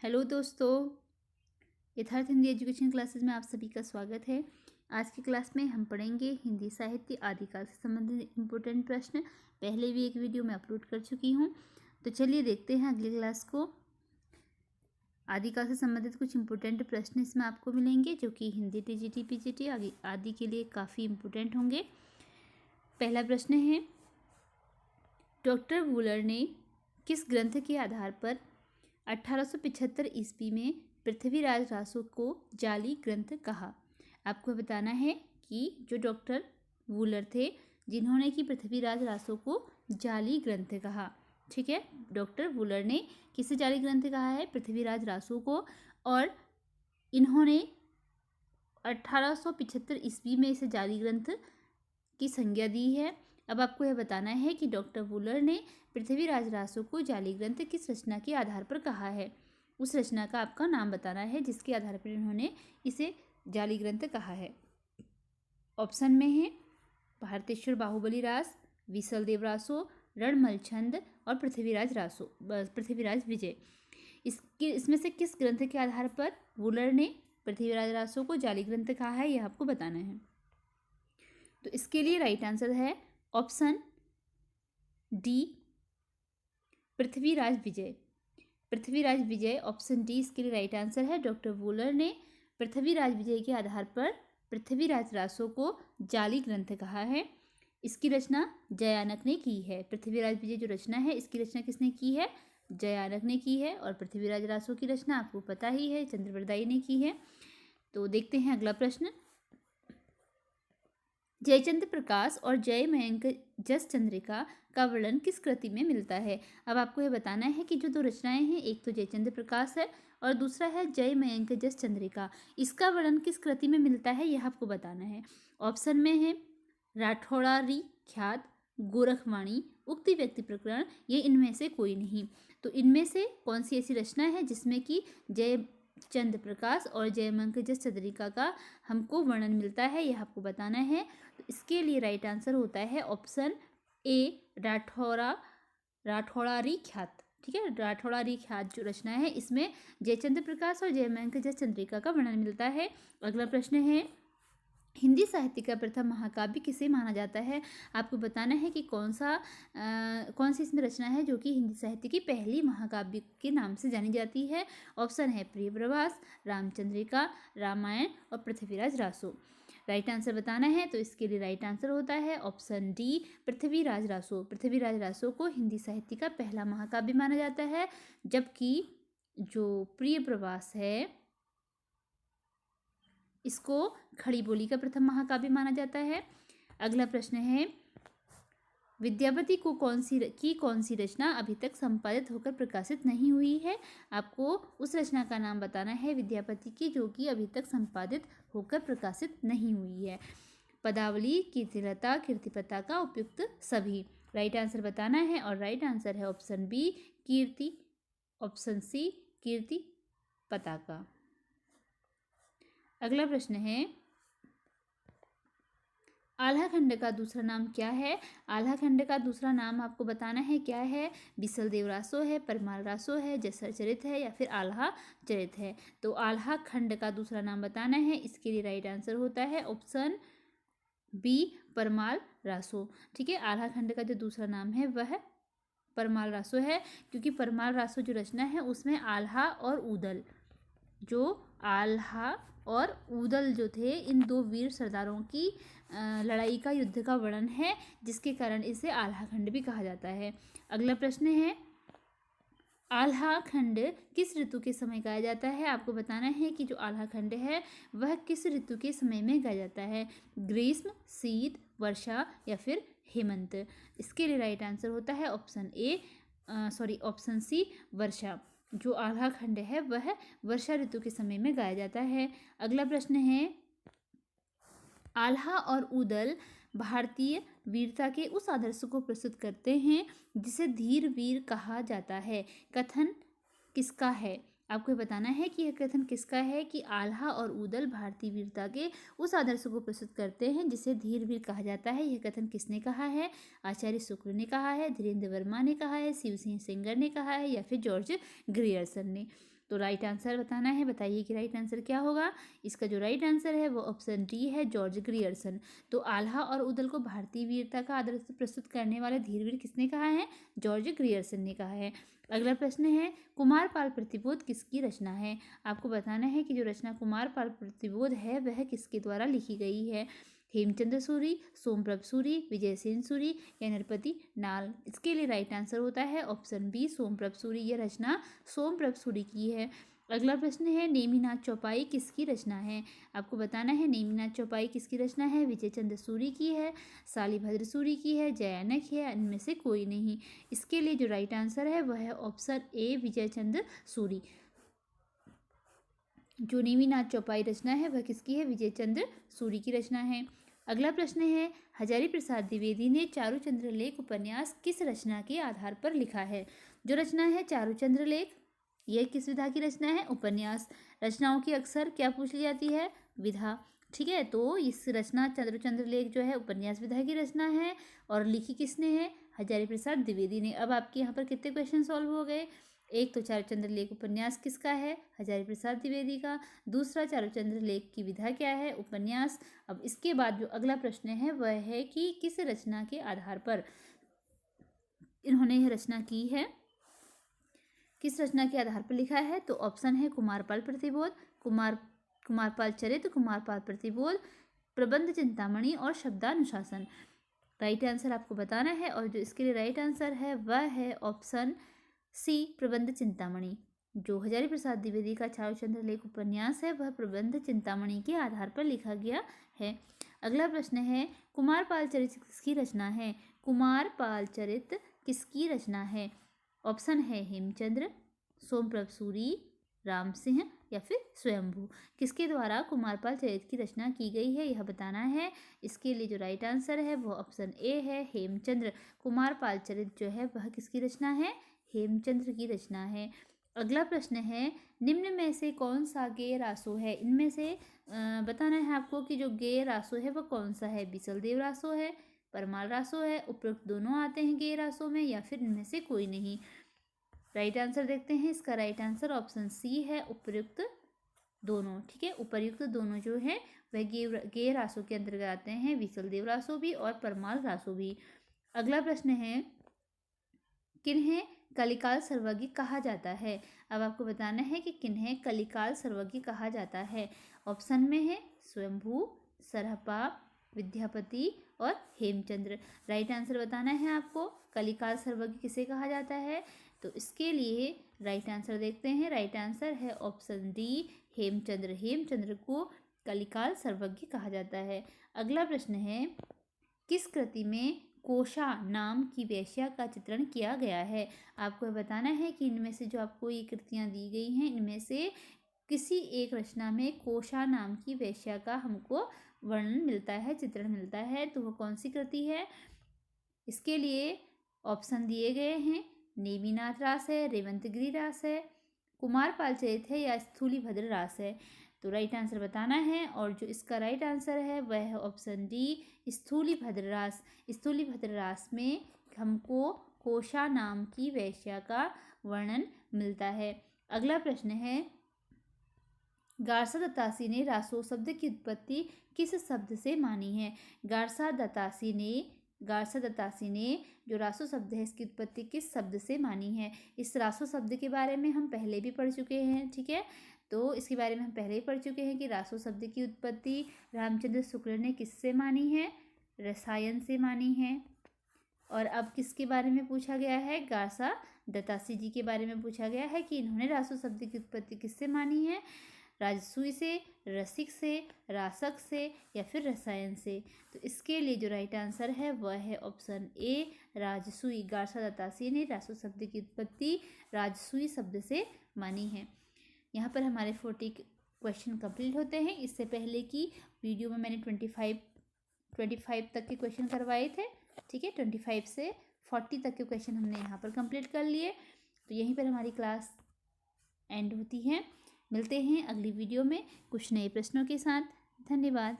Hello दोस्तों, यथार्थ Hindi education classes में आप सभी का स्वागत है। आज की क्लास में हम पढ़ेंगे हिंदी साहित्य आदिकाल से संबंधित इम्पोर्टेंट प्रश्न। पहले भी एक वीडियो में अपलोड कर चुकी हूँ, तो चलिए देखते हैं अगली क्लास को। आदिकाल से संबंधित कुछ इम्पोर्टेंट प्रश्न इसमें आपको मिलेंगे जो कि हिंदी टीजीटी पीजीटी आदि के लिए काफ़ी इम्पोर्टेंट होंगे। पहला प्रश्न है, डॉक्टर वूलर ने किस ग्रंथ के आधार पर 1875 ईस्वी में पृथ्वीराज रासो को जाली ग्रंथ कहा। आपको बताना है कि जो डॉक्टर वूलर थे जिन्होंने कि पृथ्वीराज रासो को जाली ग्रंथ कहा। ठीक है, डॉक्टर वूलर ने किसे जाली ग्रंथ कहा है? पृथ्वीराज रासो को। और इन्होंने 1875 ईस्वी में इसे जाली ग्रंथ की संज्ञा दी है। अब आपको यह बताना है कि डॉक्टर वूलर ने पृथ्वीराज रासो को जाली ग्रंथ किस रचना के आधार पर कहा है। उस रचना का आपका नाम बताना है जिसके आधार पर इन्होंने इसे जाली ग्रंथ कहा है। ऑप्शन में है भारतेश्वर बाहुबली रास, विसल देव रासो, रणमल छंद और पृथ्वीराज विजय। इसमें से किस ग्रंथ के आधार पर वूलर ने पृथ्वीराज रासो को जाली ग्रंथ कहा है, यह आपको बताना है। तो इसके लिए राइट आंसर है ऑप्शन डी, पृथ्वीराज विजय। पृथ्वीराज विजय ऑप्शन डी इसके लिए राइट आंसर है। डॉक्टर वूलर ने पृथ्वीराज विजय के आधार पर पृथ्वीराज रासो को जाली ग्रंथ कहा है। इसकी रचना जयानक ने की है। पृथ्वीराज विजय जो रचना है इसकी रचना किसने की है? जयानक ने की है। और पृथ्वीराज रासो की रचना आपको पता ही है, चंद्रवरदाई ने की है। तो देखते हैं अगला प्रश्न। जयचंद्र प्रकाश और जय मयंक जस चंद्रिका का वर्णन किस कृति में मिलता है? अब आपको यह बताना है कि जो दो रचनाएं हैं, एक तो जयचंद्र प्रकाश है और दूसरा है जय मयंक जस चंद्रिका। इसका वर्णन किस कृति में मिलता है, यह आपको बताना है। ऑप्शन में है राठौड़ारी ख्यात, गोरखवाणी, उक्ति व्यक्ति प्रकरण, ये इनमें से कोई नहीं। तो इनमें से कौन सी ऐसी रचना है जिसमें कि जय चंद्र प्रकाश और जयमंक जस चंद्रिका का हमको वर्णन मिलता है, यह आपको बताना है। तो इसके लिए राइट आंसर होता है ऑप्शन ए, राठौड़ारी ख्यात। ठीक है, राठौड़ारी ख्यात जो रचना है इसमें जयचंद्र प्रकाश और जयमंक जस चंद्रिका का वर्णन मिलता है। अगला प्रश्न है, हिंदी साहित्य का प्रथम महाकाव्य किसे माना जाता है? आपको बताना है कि कौन सी इसमें रचना है जो कि हिंदी साहित्य की पहली महाकाव्य के नाम से जानी जाती है। ऑप्शन है प्रिय प्रवास, रामचंद्रिका, रामायण और पृथ्वीराज रासो। राइट आंसर बताना है, तो इसके लिए राइट आंसर होता है ऑप्शन डी, पृथ्वीराज रासो। पृथ्वीराज रासो को हिंदी साहित्य का पहला महाकाव्य माना जाता है, जबकि जो प्रिय प्रवास है इसको खड़ी बोली का प्रथम महाकाव्य माना जाता है। अगला प्रश्न है, विद्यापति को कौन सी रचना अभी तक संपादित होकर प्रकाशित नहीं हुई है? आपको उस रचना का नाम बताना है विद्यापति की जो कि अभी तक संपादित होकर प्रकाशित नहीं हुई है। पदावली, कीर्तिलता, कीर्तिपता का उपयुक्त सभी। राइट आंसर बताना है और राइट आंसर है ऑप्शन बी, कीर्ति। ऑप्शन सी, कीर्ति पताका। अगला प्रश्न है, आल्हा खंड का दूसरा नाम क्या है? आल्हा खंड का दूसरा नाम आपको बताना है क्या है? बिसल देव रासो है, परमाल रासो है, जसर चरित है या फिर आल्हा चरित है। तो आल्हा खंड का दूसरा नाम बताना है। इसके लिए राइट आंसर होता है ऑप्शन बी, परमाल रासो। ठीक है, आल्हा खंड का जो दूसरा नाम है वह परमाल रासो है, क्योंकि परमाल रासो जो रचना है उसमें आल्हा और ऊदल जो थे इन दो वीर सरदारों की लड़ाई का, युद्ध का वर्णन है, जिसके कारण इसे आल्हा खंड भी कहा जाता है। अगला प्रश्न है, आल्हा खंड किस ऋतु के समय गाया जाता है? आपको बताना है कि जो आल्हा खंड है वह किस ऋतु के समय में गाया जाता है। ग्रीष्म, शीत, वर्षा या फिर हेमंत। इसके लिए राइट आंसर होता है ऑप्शन सी, वर्षा। जो आल्हा खंड है वह वर्षा ऋतु के समय में गाया जाता है। अगला प्रश्न है, आल्हा और ऊदल भारतीय वीरता के उस आदर्श को प्रस्तुत करते हैं जिसे धीर वीर कहा जाता है। कथन किसका है? आपको बताना है कि यह कथन किसका है कि आल्हा और ऊदल भारतीय वीरता के उस आदर्श को प्रस्तुत करते हैं जिसे धीर वीर कहा जाता है। यह कथन किसने कहा है? आचार्य शुक्ल ने कहा है, धीरेन्द्र वर्मा ने कहा है, शिव सिंह सेंगर ने कहा है या फिर जॉर्ज ग्रियर्सन ने। तो राइट आंसर बताना है। बताइए कि राइट आंसर क्या होगा। इसका जो राइट आंसर है वो ऑप्शन डी है, जॉर्ज ग्रियर्सन। तो आल्हा और उदल को भारतीय वीरता का आदर्श प्रस्तुत करने वाले धीरवीर किसने कहा है? जॉर्ज ग्रियर्सन ने कहा है। अगला प्रश्न है, कुमारपाल प्रतिबोध किसकी रचना है? आपको बताना है कि जो रचना कुमारपाल प्रतिबोध है वह किसके द्वारा लिखी गई है। हेमचंद्र सूरी, सोमप्रभ सूरी, विजयसेन सूरी या नरपति नाल। इसके लिए राइट आंसर होता है ऑप्शन बी, सोमप्रभ सूरी। यह रचना सोमप्रभ सूरी की है। अगला प्रश्न है, नेमिनाथ चौपाई किसकी रचना है? आपको बताना है नेमिनाथ चौपाई किसकी रचना है। विजयचंद्र सूरी की है, शालिभद्र सूरी की है, जयानक है, इनमें से कोई नहीं। इसके लिए जो राइट आंसर है वह है ऑप्शन ए, विजयचंद्र सूरी। जो नेमिनाथ चौपाई रचना है वह किसकी है? विजयचंद्र सूरी की रचना है। अगला प्रश्न है, हजारी प्रसाद द्विवेदी ने चारुचंद्र लेख उपन्यास किस रचना के आधार पर लिखा है? जो रचना है चारुचंद्र लेख, यह किस विधा की रचना है? उपन्यास। रचनाओं की अक्सर क्या पूछ ली जाती है? विधा। ठीक है, तो इस रचना चारुचंद्र लेख जो है उपन्यास विधा की रचना है और लिखी किसने है? हजारी प्रसाद द्विवेदी ने। अब आपके यहाँ पर कितने क्वेश्चन सॉल्व हो गए? एक तो चारुचंद्र लेख उपन्यास किसका है? हजारी प्रसाद द्विवेदी का। दूसरा, चारुचंद्र लेख की विधा क्या है? उपन्यास। अब इसके बाद जो अगला प्रश्न है वह है कि किस रचना के आधार पर इन्होंने यह रचना की है, किस रचना के आधार पर लिखा है? तो ऑप्शन है कुमारपाल प्रतिबोध, कुमारपाल चरित्र, कुमारपाल प्रतिबोध, प्रबंध चिंतामणि और शब्दानुशासन। राइट आंसर आपको बताना है और जो इसके लिए राइट आंसर है वह है ऑप्शन सी, प्रबंध चिंतामणि। जो हजारी प्रसाद द्विवेदी का चारुचंद्र लेख उपन्यास है वह प्रबंध चिंतामणि के आधार पर लिखा गया है। अगला प्रश्न है, कुमारपाल चरित्र किसकी रचना है? कुमारपाल चरित्र किसकी रचना है? ऑप्शन है हेमचंद्र, सोमप्रभ सूरी, राम सिंह या फिर स्वयंभू। किसके द्वारा कुमारपाल चरित्र की रचना की गई है यह बताना है। इसके लिए जो राइट आंसर है वो ऑप्शन ए है, हेमचंद्र। कुमारपाल चरित्र जो है वह किसकी रचना है? हेमचंद्र की रचना है। अगला प्रश्न है, निम्न में से कौन सा गेय रासो है? इनमें से बताना है आपको कि जो गेय रासो है वह कौन सा है। बीसलदेव रासो है, परमाल रासो है, उपयुक्त दोनों आते हैं गेय रासो में या फिर इनमें से कोई नहीं। राइट आंसर देखते हैं। इसका राइट आंसर ऑप्शन सी है, उपयुक्त दोनों। ठीक है, उपयुक्त दोनों जो है वह गेय रासो के अंतर्गत आते हैं, बीसलदेव रासो भी और परमाल रासो भी। अगला प्रश्न है, किन्हें कलिकाल सर्वज्ञ कहा जाता है? अब आपको बताना है कि किन्हें कलिकाल सर्वज्ञ कहा जाता है। ऑप्शन में है स्वयंभू, सरहपा, विद्यापति और हेमचंद्र। राइट आंसर बताना है आपको, कलिकाल सर्वज्ञ किसे कहा जाता है। तो इसके लिए राइट आंसर देखते हैं। राइट आंसर है ऑप्शन डी, हेमचंद्र। हेमचंद्र को कलिकाल सर्वज्ञ कहा जाता है। अगला प्रश्न है, किस कृति में कोशा नाम की वेश्या का चित्रण किया गया है? आपको बताना है कि इनमें से जो आपको ये कृतियाँ दी गई हैं इनमें से किसी एक रचना में कोशा नाम की वेश्या का हमको वर्णन मिलता है, चित्रण मिलता है, तो वह कौन सी कृति है? इसके लिए ऑप्शन दिए गए हैं, नेमिनाथ रास है, रेवंतगिरी रास है, कुमारपाल चरित्र है या स्थूलीभद्र रास है। तो राइट आंसर बताना है और जो इसका राइट आंसर है वह है ऑप्शन डी, स्थूलीभद्र रास। स्थूलीभद्र रास में हमको कोशा नाम की वेश्या का वर्णन मिलता है। अगला प्रश्न है, गारसा दत्तासी ने रासो शब्द की उत्पत्ति किस शब्द से मानी है? गारसा दत्तासी ने जो रासो शब्द है इसकी उत्पत्ति किस शब्द से मानी है? इस रासो शब्द के बारे में हम पहले भी पढ़ चुके हैं। ठीक है, तो इसके बारे में हम पहले ही पढ़ चुके हैं कि रासो शब्द की उत्पत्ति रामचंद्र शुक्ल ने किससे मानी है? रसायन से मानी है। और अब किसके बारे में पूछा गया है? गारसा दत्तासी जी के बारे में पूछा गया है कि इन्होंने रासो शब्द की उत्पत्ति किससे मानी है? राजसूय से, रसिक से, रासक से या फिर रसायन से। तो इसके लिए जो राइट आंसर है वह है ऑप्शन ए, राजसूय। गारसा दत्तासी ने रासो शब्द की उत्पत्ति राजसूय शब्द से मानी है। यहाँ पर हमारे 40 क्वेश्चन कंप्लीट होते हैं। इससे पहले की वीडियो में मैंने 25 तक के क्वेश्चन करवाए थे। ठीक है, 25 से 40 तक के क्वेश्चन हमने यहाँ पर कंप्लीट कर लिए। तो यहीं पर हमारी क्लास एंड होती है। मिलते हैं अगली वीडियो में कुछ नए प्रश्नों के साथ। धन्यवाद।